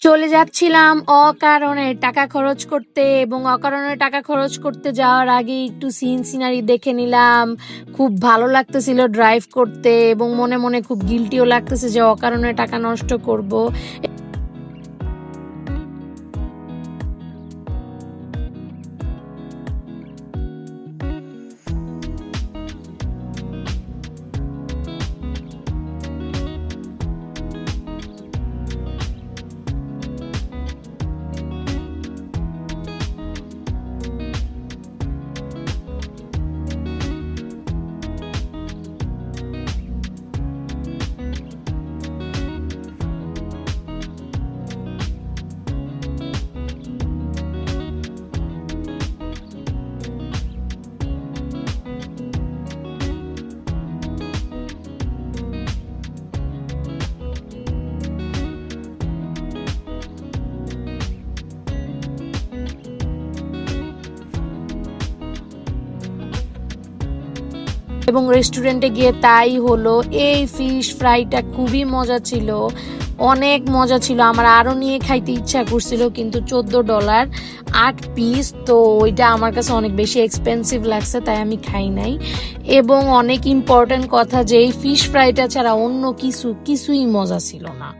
চলে যাচ্ছিলাম অকারণে টাকা খরচ করতে, এবং অকারণে টাকা খরচ করতে যাওয়ার আগে একটু সিনারি দেখে নিলাম। খুব ভালো লাগতেছিল ড্রাইভ করতে, এবং মনে মনে খুব গিল্টিও লাগতেছে যে অকারণে টাকা নষ্ট করব। এবং রেস্টুরেন্টে গিয়ে তাই হলো। এই ফিশ ফ্রাইটা খুবই মজা ছিল, অনেক মজা ছিল। আমার আরো নিয়ে খাইতে ইচ্ছা করছিল, কিন্তু $14 8 পিস, তো ওইটা আমার কাছে অনেক বেশি এক্সপেন্সিভ লাগছে, তাই আমি খাই নাই। এবং অনেক ইম্পর্টেন্ট কথা যে এই ফিশ ফ্রাইটা ছাড়া অন্য কিছুই মজা ছিল না।